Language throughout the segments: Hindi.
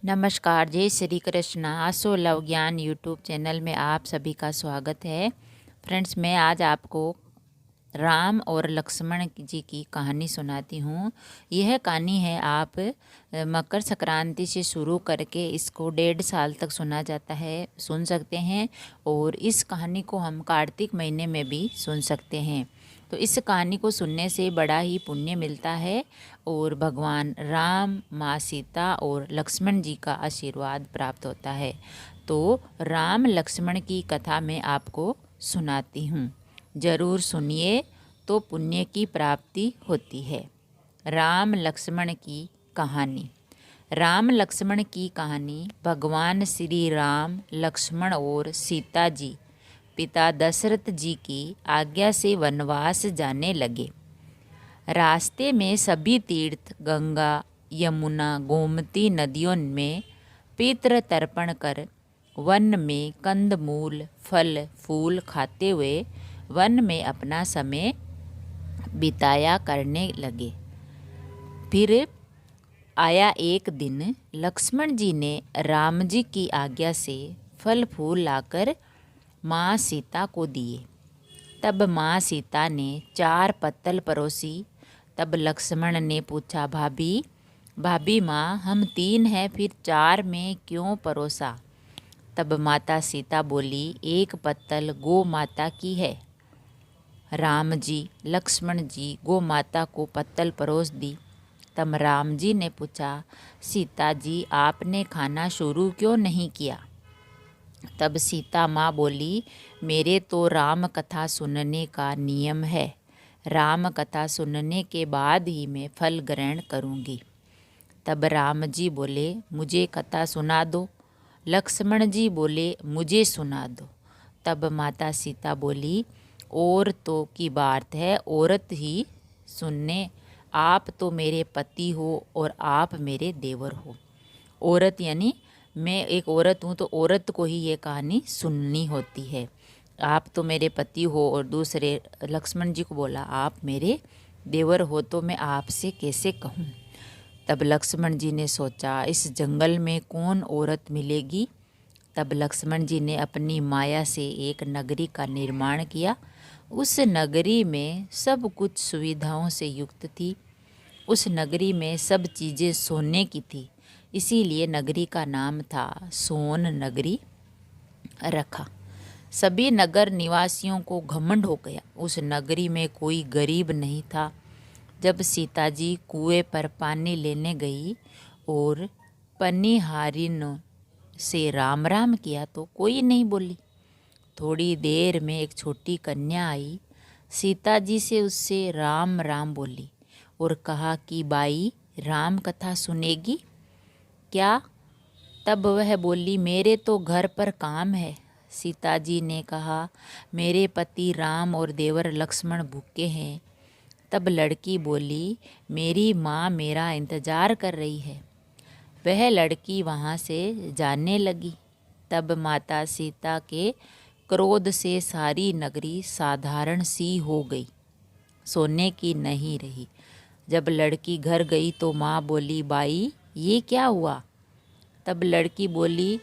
नमस्कार, जय श्री कृष्ण। आसो लव ज्ञान यूट्यूब चैनल में आप सभी का स्वागत है। फ्रेंड्स, मैं आज आपको राम और लक्ष्मण जी की कहानी सुनाती हूँ। यह कहानी है आप मकर संक्रांति से शुरू करके इसको 1.5 साल तक सुन सकते हैं और इस कहानी को हम कार्तिक महीने में भी सुन सकते हैं। तो इस कहानी को सुनने से बड़ा ही पुण्य मिलता है और भगवान राम, माँ सीता और लक्ष्मण जी का आशीर्वाद प्राप्त होता है। तो राम लक्ष्मण की कथा मैं आपको सुनाती हूँ, ज़रूर सुनिए, तो पुण्य की प्राप्ति होती है। राम लक्ष्मण की कहानी। राम लक्ष्मण की कहानी। भगवान श्री राम, लक्ष्मण और सीता जी पिता दशरथ जी की आज्ञा से वनवास जाने लगे। रास्ते में सभी तीर्थ, गंगा, यमुना, गोमती नदियों में पितृ तर्पण कर वन में कंदमूल, फल फूल खाते हुए वन में अपना समय बिताया करने लगे। फिर आया एक दिन, लक्ष्मण जी ने राम जी की आज्ञा से फल फूल लाकर माँ सीता को दिए। तब माँ सीता ने 4 पत्तल परोसी। तब लक्ष्मण ने पूछा, भाभी भाभी माँ, हम 3 हैं, फिर 4 में क्यों परोसा? तब माता सीता बोली, 1 पत्तल गौ माता की है। राम जी, लक्ष्मण जी गौ माता को पत्तल परोस दी। तब राम जी ने पूछा, सीता जी, आपने खाना शुरू क्यों नहीं किया? तब सीता माँ बोली, मेरे तो राम कथा सुनने का नियम है। राम कथा सुनने के बाद ही मैं फल ग्रहण करूँगी। तब राम जी बोले, मुझे कथा सुना दो। लक्ष्मण जी बोले, मुझे सुना दो। तब माता सीता बोली, औरतों की बात है, औरत ही सुनने। आप तो मेरे पति हो और आप मेरे देवर हो। औरत यानी मैं एक औरत हूँ, तो औरत को ही ये कहानी सुननी होती है। आप तो मेरे पति हो, और दूसरे लक्ष्मण जी को बोला, आप मेरे देवर हो, तो मैं आपसे कैसे कहूँ? तब लक्ष्मण जी ने सोचा, इस जंगल में कौन औरत मिलेगी? तब लक्ष्मण जी ने अपनी माया से एक नगरी का निर्माण किया। उस नगरी में सब कुछ सुविधाओं से युक्त थी। उस नगरी में सब चीज़ें सोने की थी, इसीलिए नगरी का नाम था सोन नगरी रखा। सभी नगर निवासियों को घमंड हो गया। उस नगरी में कोई गरीब नहीं था। जब सीता जी कुएं पर पानी लेने गई और पनिहारिन से राम राम किया तो कोई नहीं बोली। थोड़ी देर में एक छोटी कन्या आई। सीता जी से उससे राम राम बोली और कहा कि बाई, राम कथा सुनेगी क्या? तब वह बोली, मेरे तो घर पर काम है। सीता जी ने कहा, मेरे पति राम और देवर लक्ष्मण भूखे हैं। तब लड़की बोली, मेरी माँ मेरा इंतज़ार कर रही है। वह लड़की वहाँ से जाने लगी। तब माता सीता के क्रोध से सारी नगरी साधारण सी हो गई, सोने की नहीं रही। जब लड़की घर गई तो माँ बोली, बाई, ये क्या हुआ? तब लड़की बोली,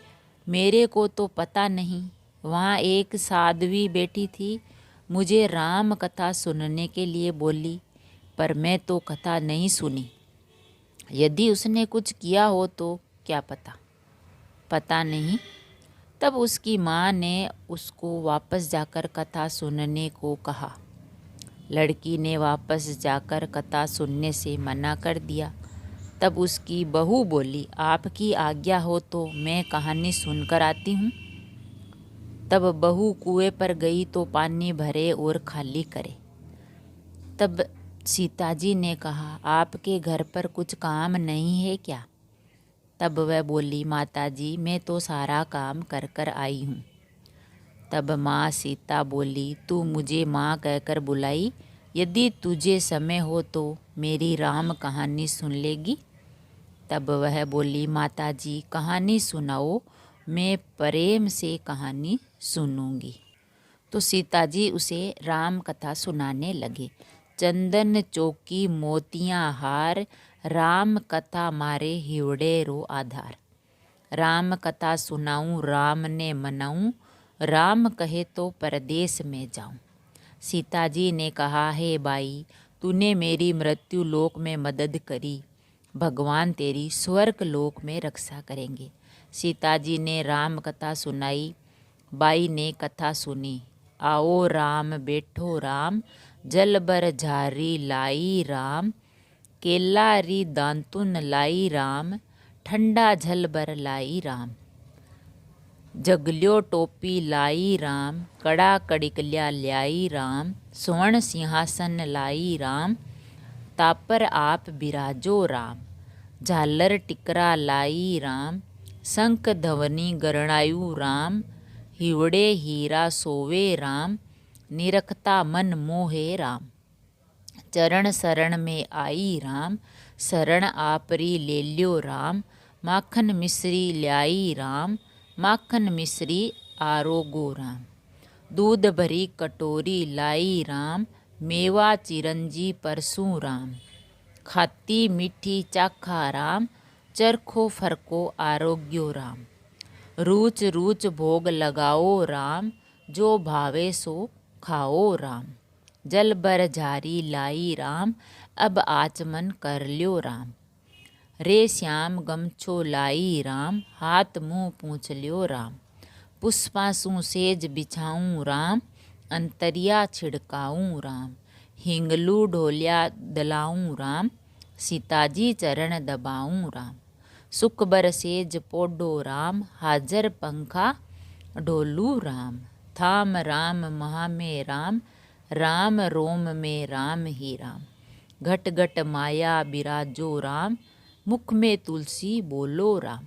मेरे को तो पता नहीं। वहाँ एक साध्वी बैठी थी, मुझे राम कथा सुनने के लिए बोली, पर मैं तो कथा नहीं सुनी। यदि उसने कुछ किया हो तो क्या पता नहीं। तब उसकी माँ ने उसको वापस जाकर कथा सुनने को कहा। लड़की ने वापस जाकर कथा सुनने से मना कर दिया। तब उसकी बहू बोली, आपकी आज्ञा हो तो मैं कहानी सुनकर आती हूँ। तब बहू कुएं पर गई तो पानी भरे और खाली करे। तब सीता जी ने कहा, आपके घर पर कुछ काम नहीं है क्या? तब वह बोली, माता जी, मैं तो सारा काम कर कर आई हूँ। तब माँ सीता बोली, तू मुझे माँ कहकर बुलाई, यदि तुझे समय हो तो मेरी राम कहानी सुन लेगी। तब वह बोली, माता जी, कहानी सुनाओ, मैं प्रेम से कहानी सुनूंगी। तो सीता जी उसे राम कथा सुनाने लगे। चंदन चौकी मोतियाँ हार, राम कथा मारे हिवड़े रो आधार। राम कथा सुनाऊं राम ने मनाऊं, राम कहे तो परदेश में जाऊं। सीता जी ने कहा, हे बाई, तूने मेरी मृत्यु लोक में मदद करी, भगवान तेरी स्वर्ग लोक में रक्षा करेंगे। सीता जी ने राम कथा सुनाई, बाई ने कथा सुनी। आओ राम बैठो राम, जल बर झारी लाई राम, केला री दांतुन लाई राम, ठंडा झल बर लाई राम। जगल्यो टोपी लाई राम, कड़ा कड़िकल्या ल्याई राम, स्वर्ण सिंहासन लाई राम, तापर आप बिराजो राम। झालर टिकरा लाई राम, शंख ध्वनि गरणायु राम, हिवड़े हीरा सोवे राम, निरखता मन मोहे राम। चरण शरण में आई राम, शरण आपरी ले ल्यो राम, माखन मिश्री ल्याई राम, माखन मिश्री आरोगो राम। दूध भरी कटोरी लाई राम, मेवा चिरंजी परसू राम, खाती मीठी चाखा राम, चरखो फरको आरोग्यो राम। रूच रूच भोग लगाओ राम, जो भावे सो खाओ राम। जल बर झारी लाई राम, अब आचमन कर ल्यो राम। रे श्याम गमछो लाई राम, हाथ मुँह पूछ ल्यो राम। पुष्पासु सेज बिछाऊं राम, अंतरिया छिड़काऊं राम। हिंगलू ढोलिया दलाऊं राम, सीताजी चरण दबाऊं राम। सुख बर सेज पोडो राम, हाजर पंखा ढोलू राम। थाम राम महा में राम, राम रोम में राम ही राम। घट घट माया बिराजो राम, मुख में तुलसी बोलो राम।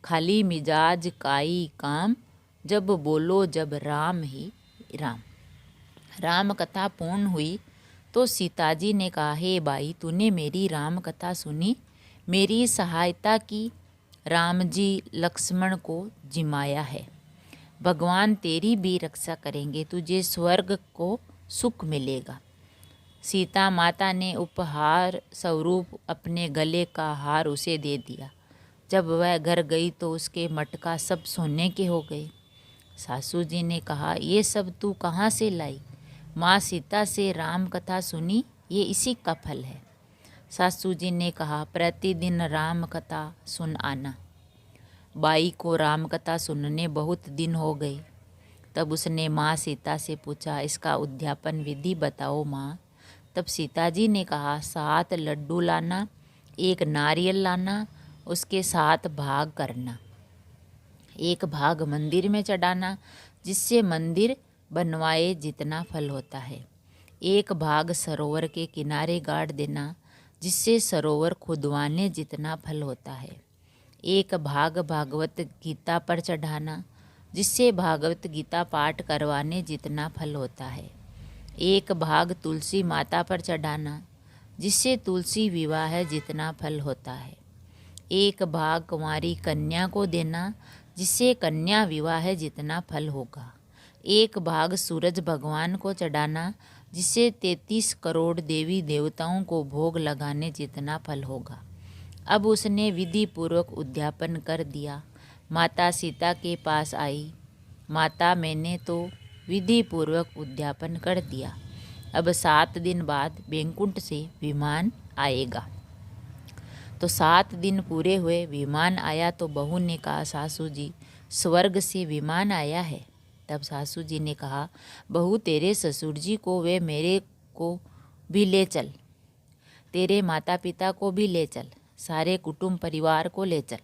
खाली मिजाज काई काम, जब बोलो जब राम ही राम। राम कथा पूर्ण हुई तो सीता जी ने कहा, हे बाई, तूने मेरी राम कथा सुनी, मेरी सहायता की, राम जी लक्ष्मण को जिमाया है। भगवान तेरी भी रक्षा करेंगे, तुझे स्वर्ग को सुख मिलेगा। सीता माता ने उपहार स्वरूप अपने गले का हार उसे दे दिया। जब वह घर गई तो उसके मटका सब सोने के हो गए। सासू जी ने कहा, ये सब तू कहाँ से लाई? माँ सीता से राम कथा सुनी, ये इसी का फल है। सासू जी ने कहा, प्रतिदिन राम कथा सुन आना। बाई को राम कथा सुनने बहुत दिन हो गए। तब उसने माँ सीता से पूछा, इसका उद्यापन विधि बताओ माँ। तब सीता जी ने कहा, 7 लड्डू लाना, 1 नारियल लाना, उसके 7 भाग करना। 1 भाग मंदिर में चढ़ाना, जिससे मंदिर बनवाए जितना फल होता है। 1 भाग सरोवर के किनारे गाड़ देना, जिससे सरोवर खुदवाने जितना फल होता है। 1 भाग भागवत गीता पर चढ़ाना, जिससे भागवत गीता पाठ करवाने जितना फल होता है। 1 भाग तुलसी माता पर चढ़ाना, जिससे तुलसी विवाह जितना फल होता है। 1 भाग कुंवारी कन्या को देना, जिससे कन्या विवाह जितना फल होगा। 1 भाग सूरज भगवान को चढ़ाना, जिससे 33 करोड़ देवी देवताओं को भोग लगाने जितना फल होगा। अब उसने विधि पूर्वक उद्यापन कर दिया। माता सीता के पास आई, माता मैंने तो विधि पूर्वक उद्यापन कर दिया, अब 7 दिन बाद बैकुंठ से विमान आएगा। तो 7 दिन पूरे हुए, विमान आया तो बहू ने कहा, सासू जी स्वर्ग से विमान आया है। तब सासू जी ने कहा, बहू तेरे ससुर जी को वे मेरे को भी ले चल, तेरे माता पिता को भी ले चल, सारे कुटुंब परिवार को ले चल,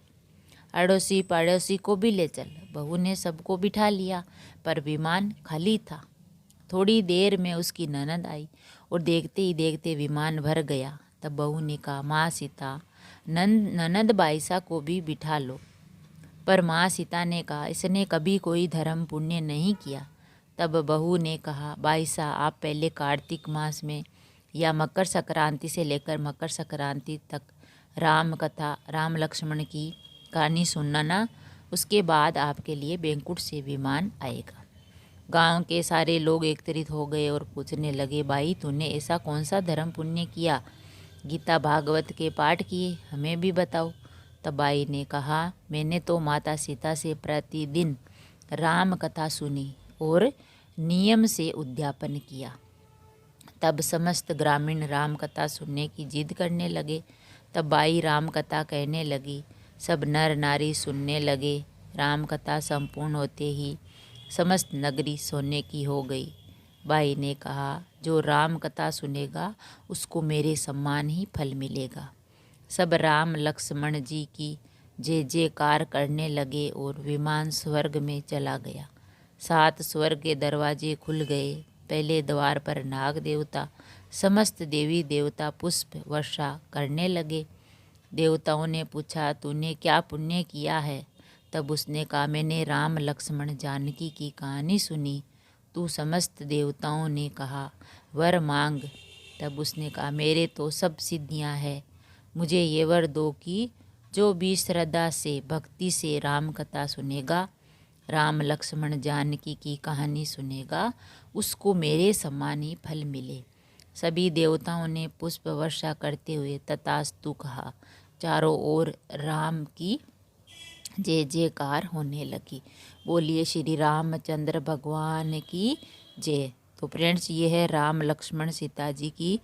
अड़ोसी पड़ोसी को भी ले चल। बहू ने सबको बिठा लिया, पर विमान खाली था। थोड़ी देर में उसकी ननद आई और देखते ही देखते विमान भर गया। तब बहू ने कहा, माँ सीता, ननद बाईसा को भी बिठा लो। पर माँ सीता ने कहा, इसने कभी कोई धर्म पुण्य नहीं किया। तब बहू ने कहा, बाईसा आप पहले कार्तिक मास में या मकर संक्रांति से लेकर मकर संक्रांति तक राम कथा, राम लक्ष्मण की कहानी सुनना, उसके बाद आपके लिए बैकुंठ से विमान आएगा। गांव के सारे लोग एकत्रित हो गए और पूछने लगे, भाई तूने ऐसा कौन सा धर्म पुण्य किया? गीता भागवत के पाठ किए, हमें भी बताओ। तब बाई ने कहा, मैंने तो माता सीता से प्रतिदिन राम कथा सुनी और नियम से उद्यापन किया। तब समस्त ग्रामीण राम कथा सुनने की जिद करने लगे। तब बाई राम कथा कहने लगी। सब नर नारी सुनने लगे। राम कथा संपूर्ण होते ही समस्त नगरी सोने की हो गई। बाई ने कहा, जो राम कथा सुनेगा उसको मेरे सम्मान ही फल मिलेगा। सब राम लक्ष्मण जी की जय जयकार करने लगे और विमान स्वर्ग में चला गया। 7 स्वर्ग के दरवाजे खुल गए। पहले द्वार पर नाग देवता समस्त देवी देवता पुष्प वर्षा करने लगे। देवताओं ने पूछा, तूने क्या पुण्य किया है? तब उसने कहा, मैंने राम लक्ष्मण जानकी की कहानी सुनी। तू समस्त देवताओं ने कहा, वर मांग। तब उसने कहा, मेरे तो सब सिद्धियां हैं, मुझे ये वर दो कि जो भी श्रद्धा से भक्ति से राम कथा सुनेगा, राम लक्ष्मण जानकी की कहानी सुनेगा, उसको मेरे समान ही फल मिले। सभी देवताओं ने पुष्प वर्षा करते हुए तथास्तु कहा। चारों ओर राम की जय जयकार होने लगी। बोलिए श्री रामचंद्र भगवान की जय। तो फ्रेंड्स, ये है राम लक्ष्मण सीता जी की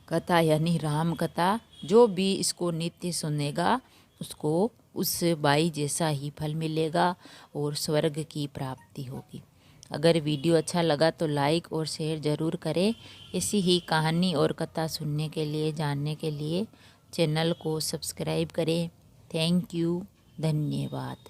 कथा, यानी राम कथा। जो भी इसको नित्य सुनेगा उसको उस बाई जैसा ही फल मिलेगा और स्वर्ग की प्राप्ति होगी। अगर वीडियो अच्छा लगा तो लाइक और शेयर ज़रूर करें। ऐसी ही कहानी और कथा सुनने के लिए, जानने के लिए चैनल को सब्सक्राइब करें। थैंक यू, धन्यवाद।